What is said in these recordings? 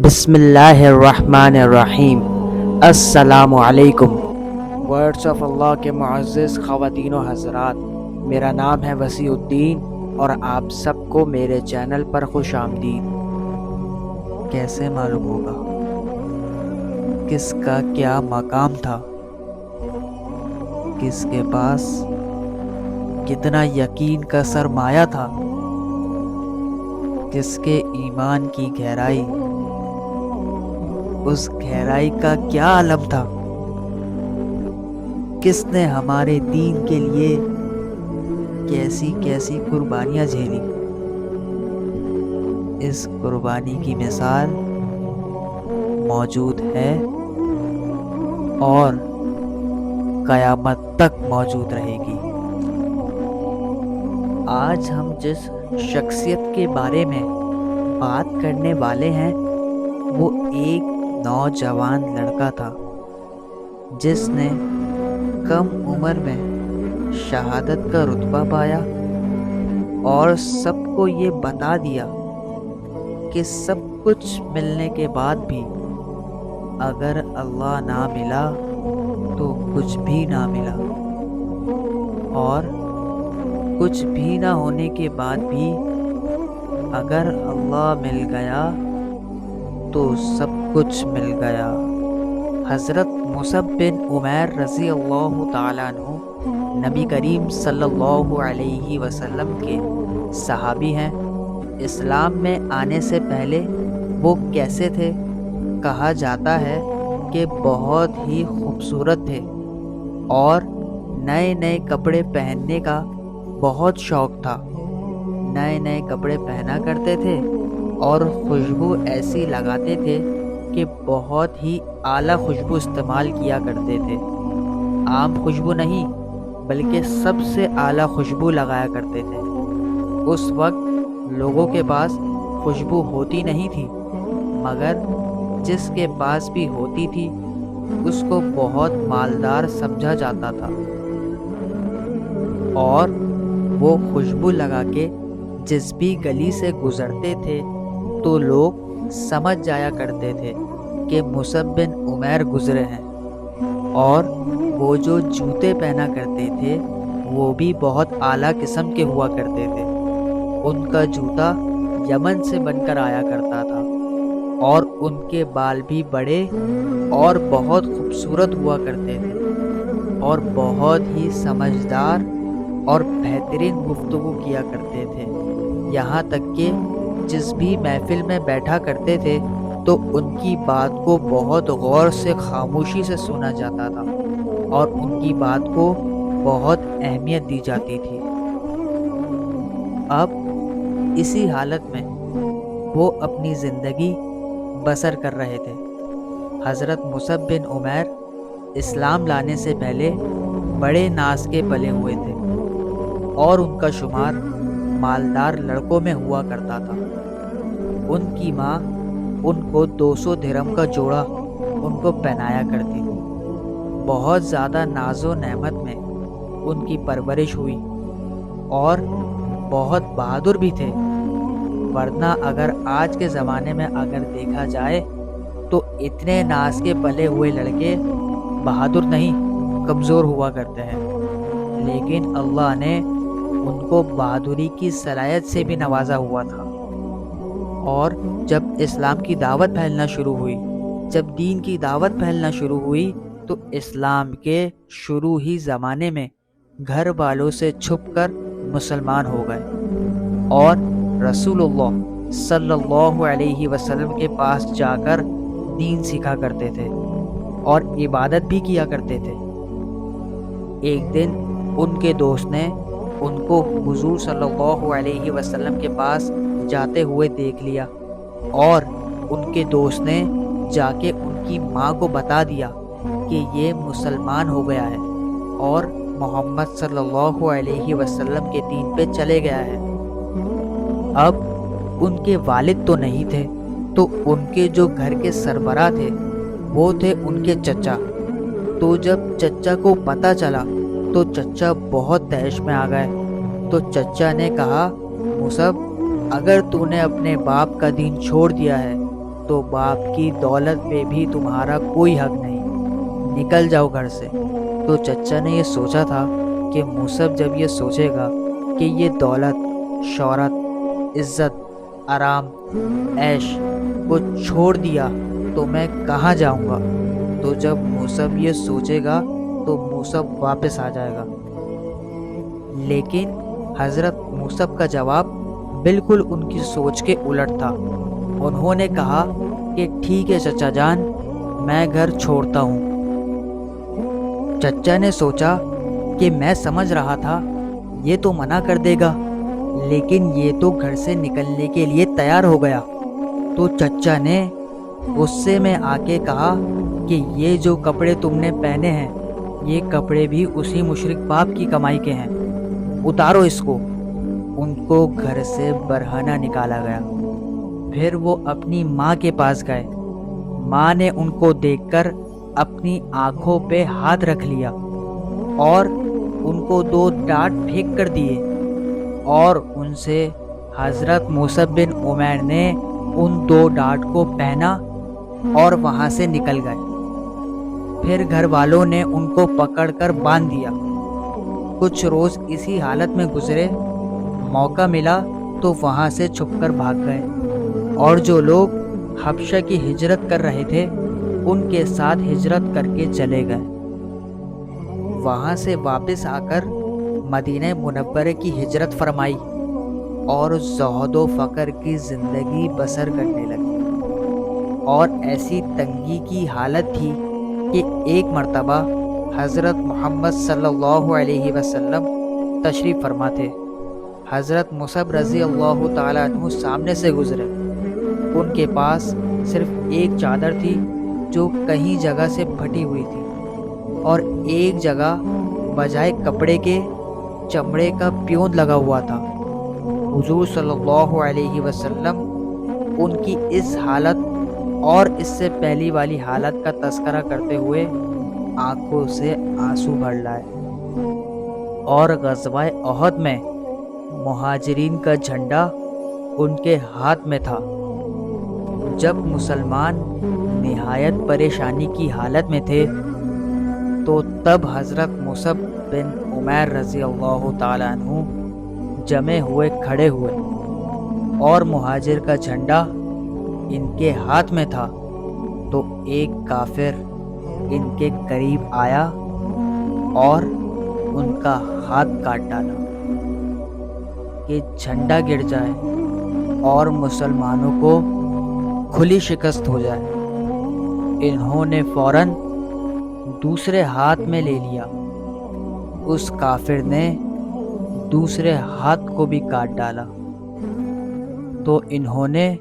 بسم اللہ الرحمن الرحیم۔ السلام علیکم۔ ورڈز آف اللہ کے معزز خواتین و حضرات، میرا نام ہے وسیع الدین اور آپ سب کو میرے چینل پر خوش آمدید۔ کیسے معلوم ہوگا کس کا کیا مقام تھا، کس کے پاس کتنا یقین کا سرمایہ تھا، کس کے ایمان کی گہرائی، اس گہرائی کا کیا عالم تھا، کس نے ہمارے دین کے لیے کیسی کیسی قربانیاں جھیلی۔ اس قربانی کی مثال موجود ہے اور قیامت تک موجود رہے گی۔ آج ہم جس شخصیت کے بارے میں بات کرنے والے ہیں وہ ایک نوجوان لڑکا تھا جس نے کم عمر میں شہادت کا رتبہ پایا اور سب کو یہ بتا دیا کہ سب کچھ ملنے کے بعد بھی اگر اللہ نہ ملا تو کچھ بھی نہ ملا، اور کچھ بھی نہ ہونے کے بعد بھی اگر اللہ مل گیا تو سب کچھ مل گیا۔ حضرت مصعب بن عمیر رضی اللہ تعالیٰ عنہ نبی کریم صلی اللہ علیہ وسلم کے صحابی ہیں۔ اسلام میں آنے سے پہلے وہ کیسے تھے؟ کہا جاتا ہے کہ بہت ہی خوبصورت تھے اور نئے نئے کپڑے پہننے کا بہت شوق تھا۔ نئے نئے کپڑے پہنا کرتے تھے اور خوشبو ایسی لگاتے تھے کہ بہت ہی اعلیٰ خوشبو استعمال کیا کرتے تھے۔ عام خوشبو نہیں بلکہ سب سے اعلیٰ خوشبو لگایا کرتے تھے۔ اس وقت لوگوں کے پاس خوشبو ہوتی نہیں تھی، مگر جس کے پاس بھی ہوتی تھی اس کو بہت مالدار سمجھا جاتا تھا، اور وہ خوشبو لگا کے جس بھی گلی سے گزرتے تھے تو لوگ سمجھ جایا کرتے تھے کہ مصعب بن عمیر گزرے ہیں۔ اور وہ جو جوتے پہنا کرتے تھے وہ بھی بہت اعلیٰ قسم کے ہوا کرتے تھے۔ ان کا جوتا یمن سے بن کر آیا کرتا تھا اور ان کے بال بھی بڑے اور بہت خوبصورت ہوا کرتے تھے، اور بہت ہی سمجھدار اور بہترین گفتگو کیا کرتے تھے۔ یہاں تک کہ جس بھی محفل میں بیٹھا کرتے تھے تو ان کی بات کو بہت غور سے خاموشی سے سنا جاتا تھا اور ان کی بات کو بہت اہمیت دی جاتی تھی۔ اب اسی حالت میں وہ اپنی زندگی بسر کر رہے تھے۔ حضرت مصعب بن عمیر اسلام لانے سے پہلے بڑے ناز کے پلے ہوئے تھے اور ان کا شمار مالدار لڑکوں میں ہوا کرتا تھا۔ ان کی ماں ان کو 200 درہم کا جوڑا ان کو پہنایا کرتی تھی۔ بہت زیادہ ناز و نعمت میں ان کی پرورش ہوئی اور بہت بہادر بھی تھے، ورنہ اگر آج کے زمانے میں اگر دیکھا جائے تو اتنے ناز کے پلے ہوئے لڑکے بہادر نہیں، کمزور ہوا کرتے ہیں، لیکن اللہ نے ان کو بہادری کی صلاحیت سے بھی نوازا ہوا تھا۔ اور جب اسلام کی دعوت پھیلنا شروع ہوئی، جب دین کی دعوت پھیلنا شروع ہوئی تو اسلام کے شروع ہی زمانے میں گھر والوں سے چھپ کر مسلمان ہو گئے اور رسول اللہ صلی اللہ علیہ وسلم کے پاس جا کر دین سیکھا کرتے تھے اور عبادت بھی کیا کرتے تھے۔ ایک دن ان کے دوست نے ان کو حضور صلی اللہ علیہ وسلم کے پاس جاتے ہوئے دیکھ لیا، اور ان کے دوست نے جا کے ان کی ماں کو بتا دیا کہ یہ مسلمان ہو گیا ہے اور محمد صلی اللہ علیہ وسلم کے دین پہ چلے گیا ہے۔ اب ان کے والد تو نہیں تھے، تو ان کے جو گھر کے سربراہ تھے وہ تھے ان کے چچا۔ تو جب چچا کو پتہ چلا تو چچا بہت تیش میں آ گئے۔ تو چچا نے کہا، مصعب اگر تو نے اپنے باپ کا دین چھوڑ دیا ہے تو باپ کی دولت پہ بھی تمہارا کوئی حق نہیں، نکل جاؤ گھر سے۔ تو چچا نے یہ سوچا تھا کہ موسیٰ جب یہ سوچے گا کہ یہ دولت، شہرت، عزت، آرام، عیش کو چھوڑ دیا تو میں کہاں جاؤں گا، تو جب موسیٰ یہ سوچے گا تو موسیٰ واپس آ جائے گا۔ لیکن حضرت موسیٰ کا جواب بالکل ان کی سوچ کے الٹ تھا۔ انہوں نے کہا کہ ٹھیک ہے چچا جان، میں گھر چھوڑتا ہوں۔ چچا نے سوچا کہ میں سمجھ رہا تھا یہ تو منع کر دے گا، لیکن یہ تو گھر سے نکلنے کے لیے تیار ہو گیا۔ تو چچا نے غصے میں آ کے کہا کہ یہ جو کپڑے تم نے پہنے ہیں، یہ کپڑے بھی اسی مشرک باپ کی کمائی کے ہیں، اتارو اس کو۔ ان کو گھر سے برہنہ نکالا گیا۔ پھر وہ اپنی ماں کے پاس گئے۔ ماں نے ان کو دیکھ کر اپنی آنکھوں پہ ہاتھ رکھ لیا اور ان کو 2 ڈانٹ پھینک کر دیے، اور ان سے حضرت موسیٰ بن عمیر نے ان 2 ڈانٹ کو پہنا اور وہاں سے نکل گئے۔ پھر گھر والوں نے ان کو پکڑ کر باندھ دیا۔ کچھ روز اسی حالت میں گزرے۔ موقع ملا تو وہاں سے چھپ کر بھاگ گئے، اور جو لوگ حبشہ کی ہجرت کر رہے تھے ان کے ساتھ ہجرت کر کے چلے گئے۔ وہاں سے واپس آ کر مدینہ منورہ کی ہجرت فرمائی اور زہد و فقر کی زندگی بسر کرنے لگے۔ اور ایسی تنگی کی حالت تھی کہ ایک مرتبہ حضرت محمد صلی اللہ علیہ وسلم تشریف فرما تھے۔ حضرت مصعب رضی اللہ تعالیٰ عنہ سامنے سے گزرے۔ ان کے پاس صرف ایک چادر تھی جو کہیں جگہ سے پھٹی ہوئی تھی، اور ایک جگہ بجائے کپڑے کے چمڑے کا پیوند لگا ہوا تھا۔ حضور صلی اللہ علیہ وسلم ان کی اس حالت اور اس سے پہلی والی حالت کا تذکرہ کرتے ہوئے آنکھوں سے آنسو بھر لائے۔ اور غزوہ احد میں مہاجرین کا جھنڈا ان کے ہاتھ میں تھا۔ جب مسلمان نہایت پریشانی کی حالت میں تھے تو تب حضرت مصعب بن عمیر رضی اللہ تعالیٰ عنہ جمع ہوئے کھڑے ہوئے، اور مہاجر کا جھنڈا ان کے ہاتھ میں تھا۔ تو ایک کافر ان کے قریب آیا اور ان کا ہاتھ کاٹ ڈالا کہ جھنڈا گر جائے اور مسلمانوں کو کھلی شکست ہو جائے۔ انہوں نے فوراً دوسرے ہاتھ میں لے لیا۔ اس کافر نے دوسرے ہاتھ کو بھی کاٹ ڈالا۔ تو انہوں نے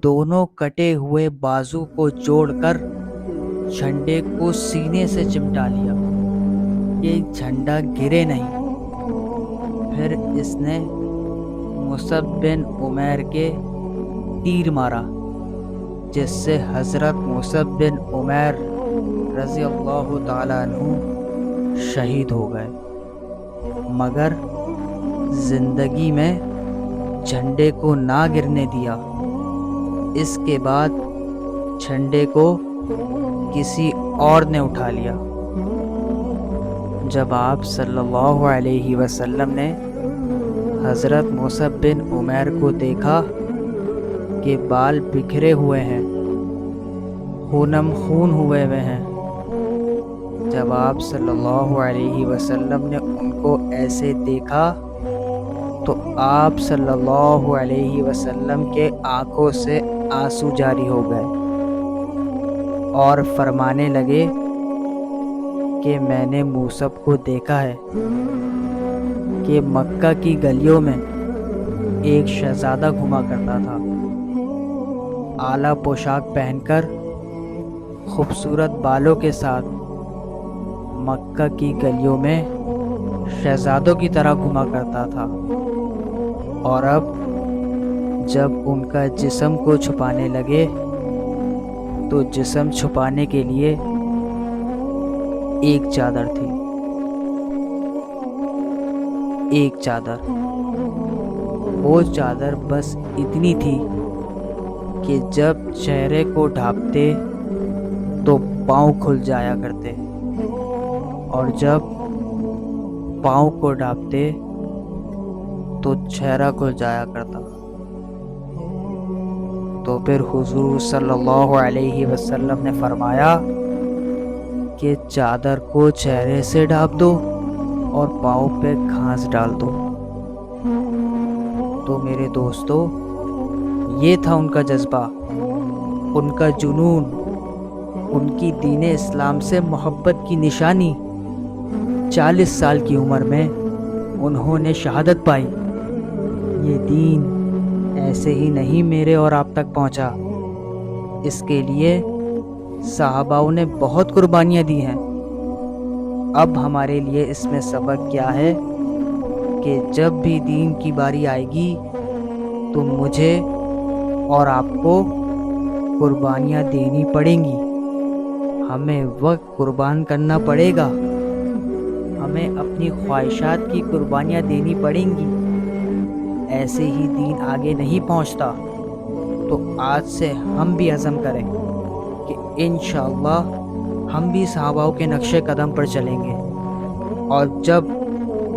دونوں کٹے ہوئے بازو کو جوڑ کر جھنڈے کو سینے سے چمٹا لیا کہ جھنڈا گرے نہیں۔ پھر اس نے مصعب بن عمیر کے تیر مارا، جس سے حضرت مصعب بن عمیر رضی اللہ تعالیٰ عنہ شہید ہو گئے، مگر زندگی میں جھنڈے کو نہ گرنے دیا۔ اس کے بعد جھنڈے کو کسی اور نے اٹھا لیا۔ جب آپ صلی اللہ علیہ وسلم نے حضرت مصعب بن عمیر کو دیکھا کہ بال بکھرے ہوئے ہیں، خونم خون ہوئے ہیں، جب آپ صلی اللہ علیہ وسلم نے ان کو ایسے دیکھا تو آپ صلی اللہ علیہ وسلم کے آنکھوں سے آنسو جاری ہو گئے اور فرمانے لگے کہ میں نے موسیب کو دیکھا ہے کہ مکہ کی گلیوں میں ایک شہزادہ گھما کرتا تھا، اعلیٰ پوشاک پہن کر خوبصورت بالوں کے ساتھ مکہ کی گلیوں میں شہزادوں کی طرح گھما کرتا تھا، اور اب جب ان کا جسم کو چھپانے لگے تو جسم چھپانے کے لیے ایک چادر تھی، ایک چادر۔ وہ چادر بس اتنی تھی کہ جب چہرے کو ڈھانپتے تو پاؤں کھل جایا کرتے، اور جب پاؤں کو ڈھانپتے تو چہرہ کھل جایا کرتا۔ تو پھر حضور صلی اللہ علیہ وسلم نے فرمایا کہ چادر کو چہرے سے ڈھانپ دو اور پاؤں پہ گھاس ڈال دو۔ تو میرے دوستو، یہ تھا ان کا جذبہ، ان کا جنون، ان کی دین اسلام سے محبت کی نشانی۔ 40 سال کی عمر میں انہوں نے شہادت پائی۔ یہ دین ایسے ہی نہیں میرے اور آپ تک پہنچا، اس کے لیے صحاباؤں نے بہت قربانیاں دی ہیں۔ اب ہمارے لیے اس میں سبق کیا ہے کہ جب بھی دین کی باری آئے گی تو مجھے اور آپ کو قربانیاں دینی پڑیں گی، ہمیں وقت قربان کرنا پڑے گا، ہمیں اپنی خواہشات کی قربانیاں دینی پڑیں گی۔ ایسے ہی دین آگے نہیں پہنچتا۔ تو آج سے ہم بھی عزم کریں کہ انشاءاللہ ہم بھی صحاباؤں کے نقش قدم پر چلیں گے، اور جب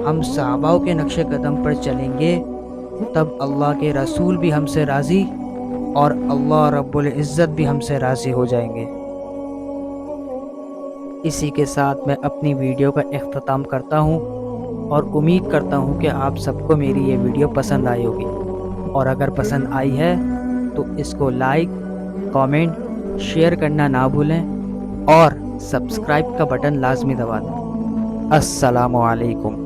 ہم صحاباؤں کے نقش قدم پر چلیں گے تب اللہ کے رسول بھی ہم سے راضی اور اللہ رب العزت بھی ہم سے راضی ہو جائیں گے۔ اسی کے ساتھ میں اپنی ویڈیو کا اختتام کرتا ہوں، اور امید کرتا ہوں کہ آپ سب کو میری یہ ویڈیو پسند آئی ہوگی، اور اگر پسند آئی ہے تو اس کو لائک، کامنٹ، شیئر کرنا نہ بھولیں، اور سبسکرائب کا بٹن لازمی دبا دیں۔ السلام علیکم۔